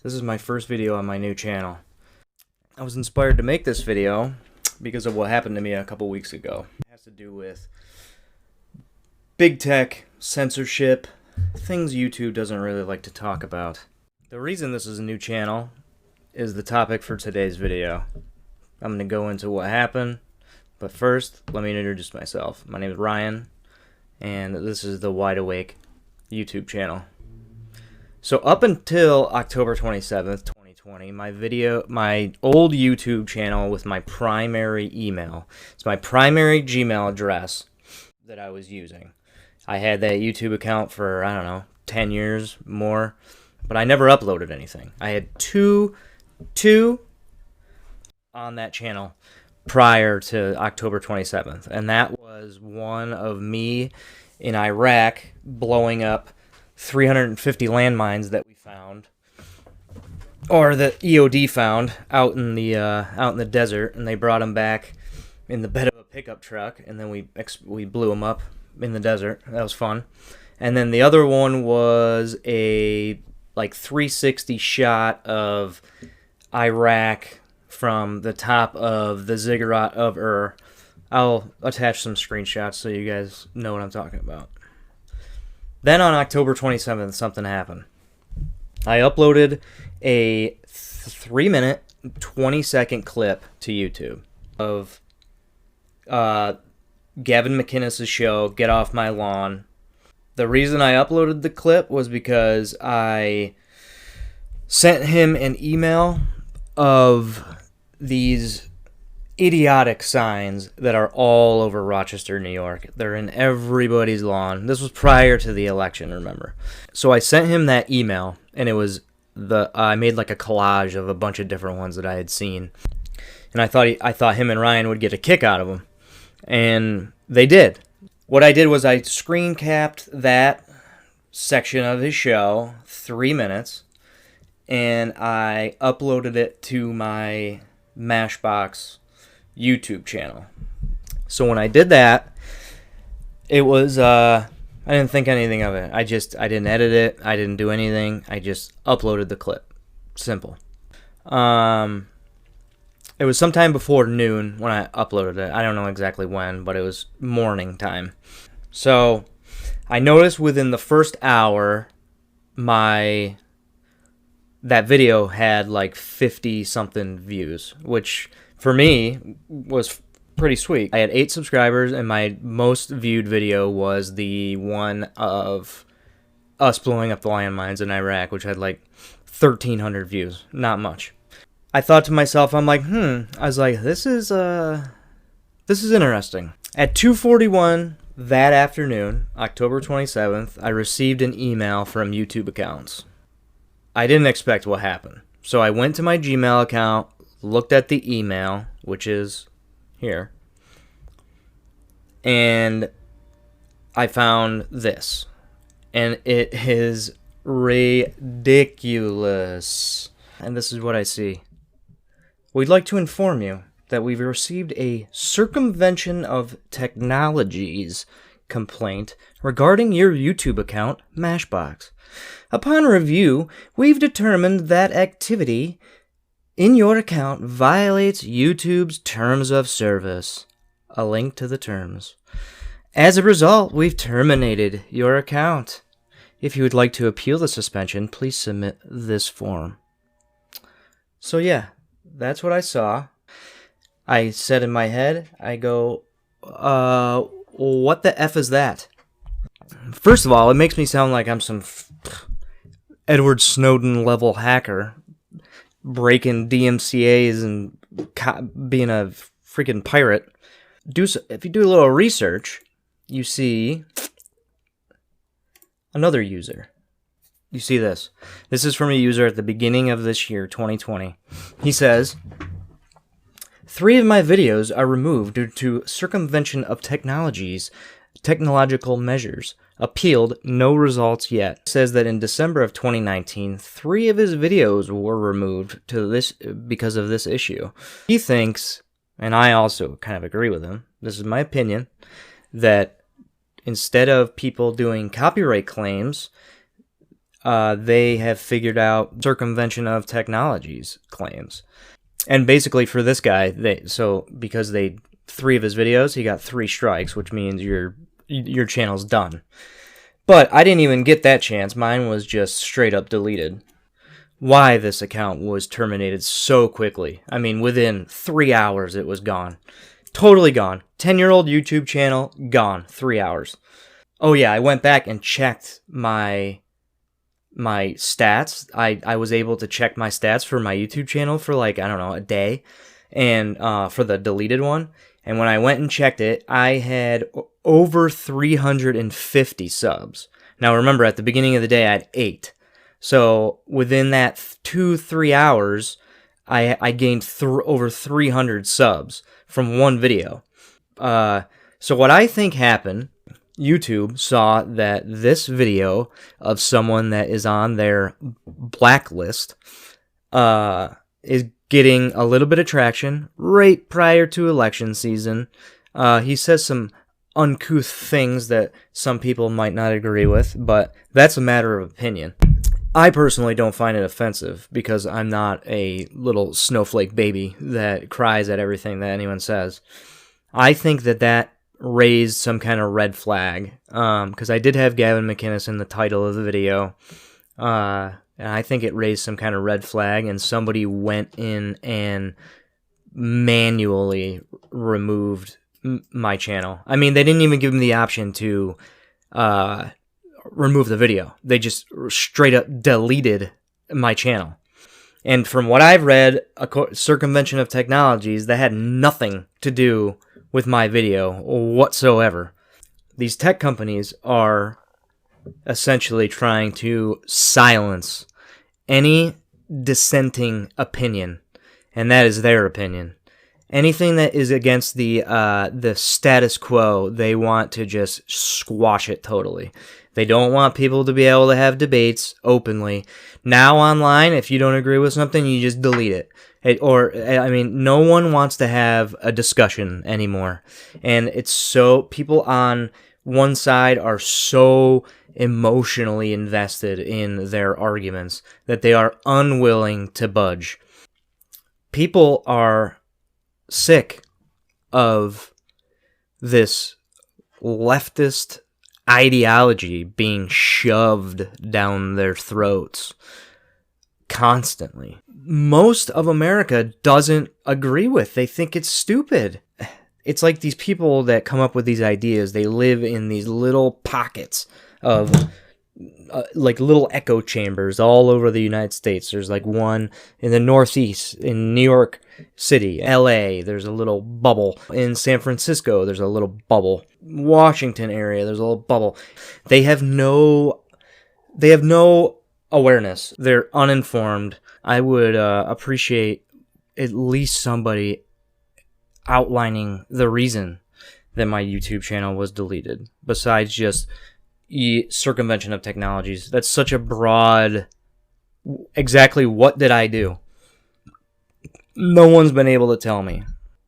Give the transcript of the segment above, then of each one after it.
This is my first video on my new channel. I was inspired to make this video because of what happened to me a couple weeks ago. It has to do with big tech, censorship, things YouTube doesn't really like to talk about. The reason this is a new channel is the topic for today's video. I'm going to go into what happened, but first, let me introduce myself. My name is Ryan, and this is the Wide Awake YouTube channel. So up until October 27th, 2020, my old YouTube channel with my primary email, it's my primary Gmail address that I was using. I had that YouTube account for, I don't know, 10 years more, but I never uploaded anything. I had two on that channel prior to October 27th, and that was one of me in Iraq blowing up 350 landmines that we found, or that EOD found out in the desert, and they brought them back in the bed of a pickup truck, and then we blew them up in the desert. That was fun. And then the other one was a 360 shot of Iraq from the top of the ziggurat of Ur. I'll attach some screenshots so you guys know what I'm talking about. Then on October 27th, something happened. I uploaded a 3-minute, 20-second clip to YouTube of Gavin McInnes' show, Get Off My Lawn. The reason I uploaded the clip was because I sent him an email of these idiotic signs that are all over Rochester, New York. They're in everybody's lawn. This was prior to the election, remember. So I sent him that email, and it was I made like a collage of a bunch of different ones that I had seen. And I thought him and Ryan would get a kick out of them. And they did. What I did was I screen capped that section of his show, 3 minutes, and I uploaded it to my Mashbox YouTube channel. So when I did that, it was I didn't think anything of it. I didn't edit it. I didn't do anything. I just uploaded the clip. Simple. It was sometime before noon when I uploaded it. I don't know exactly when, but it was morning time. So I noticed within the first hour that video had like 50 something views, which for me was pretty sweet. I had 8 subscribers, and my most viewed video was the one of us blowing up the landmines in Iraq, which had like 1,300 views. Not much. I thought to myself, I'm like, I was like, this is interesting. At 2:41 that afternoon, October 27th, I received an email from YouTube accounts. I didn't expect what happened. So I went to my Gmail account, looked at the email, which is here, and I found this. And it is ridiculous. And this is what I see. We'd like to inform you that we've received a circumvention of technologies complaint regarding your YouTube account, Mashbox. Upon review, we've determined that activity in your account violates YouTube's terms of service. A link to the terms. As a result, we've terminated your account. If you would like to appeal the suspension, please submit this form. So yeah, that's what I saw. I said in my head, I go, what the F is that? First of all, it makes me sound like I'm some Edward Snowden level hacker breaking DMCAs and being a freaking pirate. If you do a little research, you see another user. You see this. This is from a user at the beginning of this year, 2020. He says, 3 of my videos are removed due to circumvention of technological measures. Appealed, no results yet. He says that in December of 2019, 3 of his videos were removed because of this issue. He thinks, and I also kind of agree with him, this is my opinion, that instead of people doing copyright claims, they have figured out circumvention of technologies claims. And basically for this guy, because 3 of his videos, he got 3 strikes, which means your channel's done. But I didn't even get that chance. Mine was just straight up deleted. Why this account was terminated so quickly. I mean, within 3 hours it was gone. Totally gone. 10-year-old YouTube channel, gone. 3 hours. Oh yeah, I went back and checked my stats. I was able to check my stats for my YouTube channel for like, I don't know, a day. And for the deleted one. And when I went and checked it, I had over 350 subs. Now remember, at the beginning of the day, I had 8. So within that 2-3 hours, I gained over 300 subs from one video. So what I think happened, YouTube saw that this video of someone that is on their blacklist is getting a little bit of traction right prior to election season. He says some uncouth things that some people might not agree with, but that's a matter of opinion. I personally don't find it offensive because I'm not a little snowflake baby that cries at everything that anyone says. I think that raised some kind of red flag, because I did have Gavin McInnes in the title of the video, and I think it raised some kind of red flag, and somebody went in and manually removed my channel. I mean, they didn't even give me the option to remove the video. They just straight up deleted my channel. And from what I've read, circumvention of technologies, that had nothing to do with my video whatsoever. These tech companies are essentially trying to silence any dissenting opinion, and that is their opinion. Anything that is against the status quo, they want to just squash it totally. They don't want people to be able to have debates openly. Now online, if you don't agree with something, you just delete it. No one wants to have a discussion anymore. And it's so, people on one side are so emotionally invested in their arguments that they are unwilling to budge. People are sick of this leftist ideology being shoved down their throats constantly. Most of America doesn't agree with. They think it's stupid. It's like these people that come up with these ideas, they live in these little pockets of like little echo chambers all over the United States. There's like one in the Northeast, in New York City, LA, there's a little bubble. In San Francisco, there's a little bubble. Washington area, there's a little bubble. They have no awareness. They're uninformed. I would appreciate at least somebody outlining the reason that my YouTube channel was deleted, besides just circumvention of technologies. That's such a broad, exactly what did I do? No one's been able to tell me.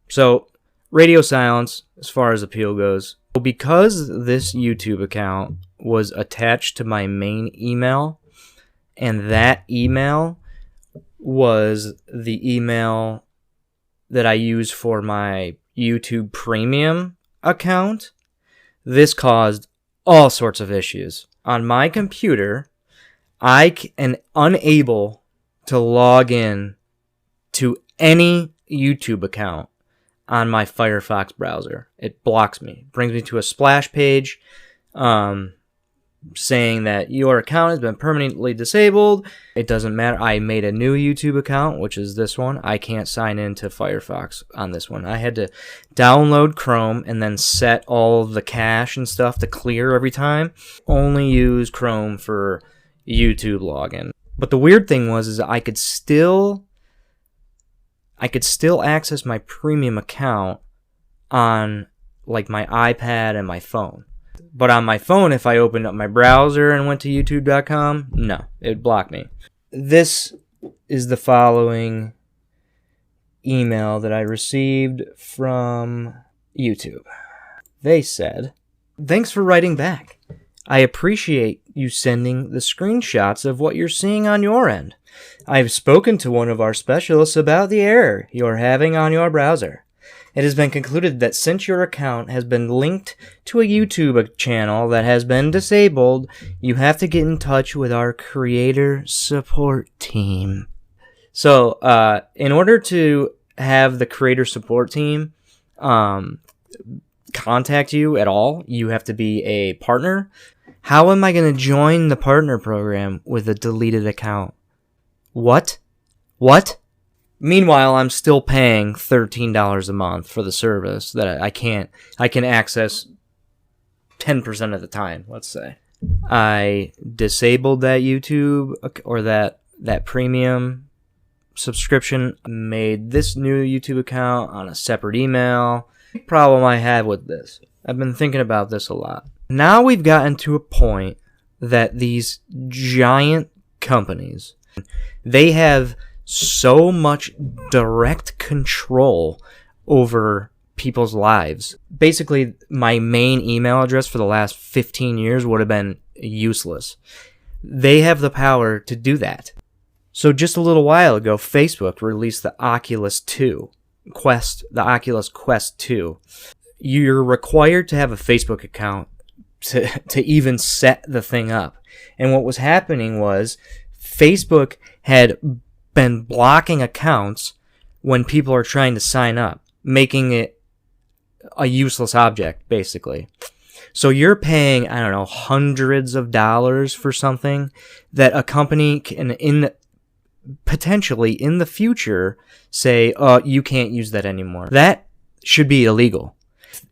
So, radio silence as far as appeal goes. Because this YouTube account was attached to my main email, and that email was the email that I use for my YouTube Premium account, this caused all sorts of issues. On my computer, I am unable to log in to any YouTube account on my Firefox browser. It blocks me. It brings me to a splash page saying that your account has been permanently disabled. It doesn't matter. I made a new YouTube account, which is this one. I can't sign into Firefox on this one. I had to download Chrome and then set all of the cache and stuff to clear every time. Only use Chrome for YouTube login. But the weird thing was I could still access my premium account on like my iPad and my phone. But on my phone, if I opened up my browser and went to youtube.com, no, it blocked me. This is the following email that I received from YouTube. They said, "Thanks for writing back. I appreciate you sending the screenshots of what you're seeing on your end. I've spoken to one of our specialists about the error you're having on your browser. It has been concluded that since your account has been linked to a YouTube channel that has been disabled, you have to get in touch with our creator support team. So, in order to have the creator support team contact you at all, you have to be a partner. How am I going to join the partner program with a deleted account? What? Meanwhile, I'm still paying $13 a month for the service that I can access 10% of the time, let's say. I disabled that YouTube or that premium subscription, made this new YouTube account on a separate email. The problem I have with this, I've been thinking about this a lot. Now we've gotten to a point that these giant companies, they have so much direct control over people's lives. Basically, my main email address for the last 15 years would have been useless. They have the power to do that. So just a little while ago, Facebook released the Oculus Quest 2. You're required to have a Facebook account to even set the thing up. And what was happening was Facebook had been blocking accounts when people are trying to sign up, making it a useless object, basically. So you're paying, I don't know, hundreds of dollars for something that a company can, potentially in the future, say, oh, you can't use that anymore. That should be illegal.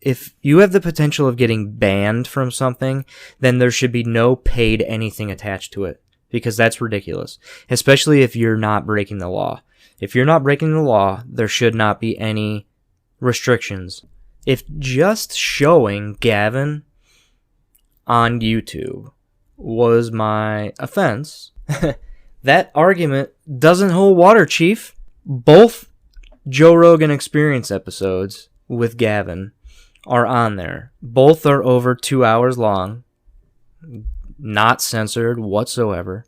If you have the potential of getting banned from something, then there should be no paid anything attached to it. Because that's ridiculous, especially if you're not breaking the law. If you're not breaking the law, there should not be any restrictions. If just showing Gavin on YouTube was my offense, that argument doesn't hold water, Chief. Both Joe Rogan Experience episodes with Gavin are on there. Both are over 2 hours long. Not censored whatsoever.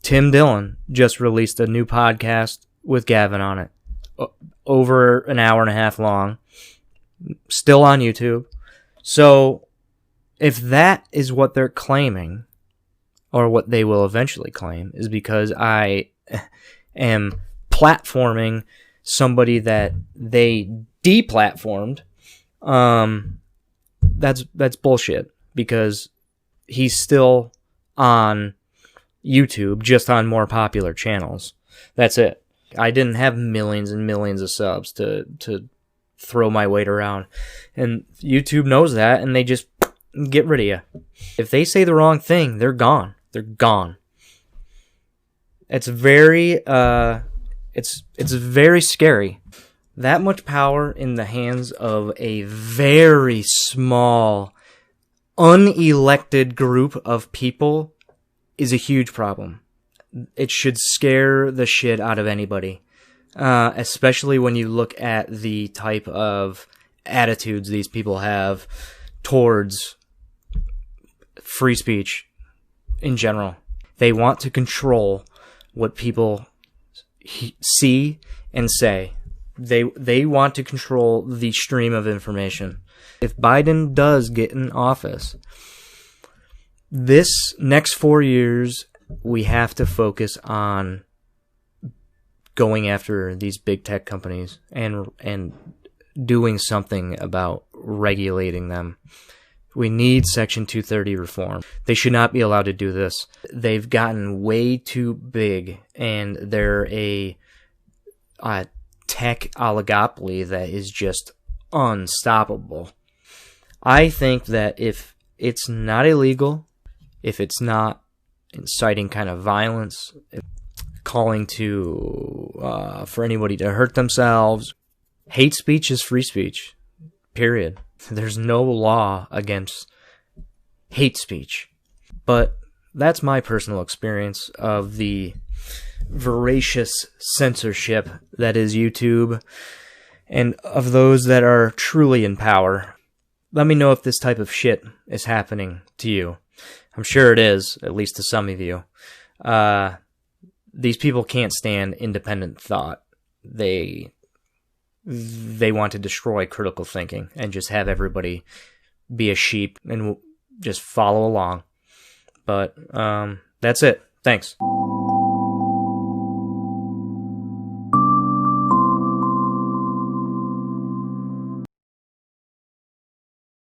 Tim Dillon just released a new podcast with Gavin on it. Over an hour and a half long. Still on YouTube. So, if that is what they're claiming, or what they will eventually claim, is because I am platforming somebody that they deplatformed, that's bullshit. Because he's still on YouTube, just on more popular channels. That's it. I didn't have millions and millions of subs to throw my weight around. And YouTube knows that, and they just get rid of you. If they say the wrong thing, they're gone. They're gone. It's very, it's very scary. That much power in the hands of a very small, unelected group of people is a huge problem. It should scare the shit out of anybody, especially when you look at the type of attitudes these people have towards free speech in general. They want to control what people see and say. They want to control the stream of information. If Biden does get in office, this next 4 years, we have to focus on going after these big tech companies and doing something about regulating them. We need Section 230 reform. They should not be allowed to do this. They've gotten way too big, and they're a tech oligopoly that is just unstoppable. I think that if it's not illegal, if it's not inciting kind of violence, calling to for anybody to hurt themselves, hate speech is free speech, period. There's no law against hate speech. But that's my personal experience of the voracious censorship that is YouTube, and of those that are truly in power. Let me know if this type of shit is happening to you. I'm sure it is, at least to some of you. These people can't stand independent thought. They want to destroy critical thinking and just have everybody be a sheep and just follow along. But that's it. Thanks.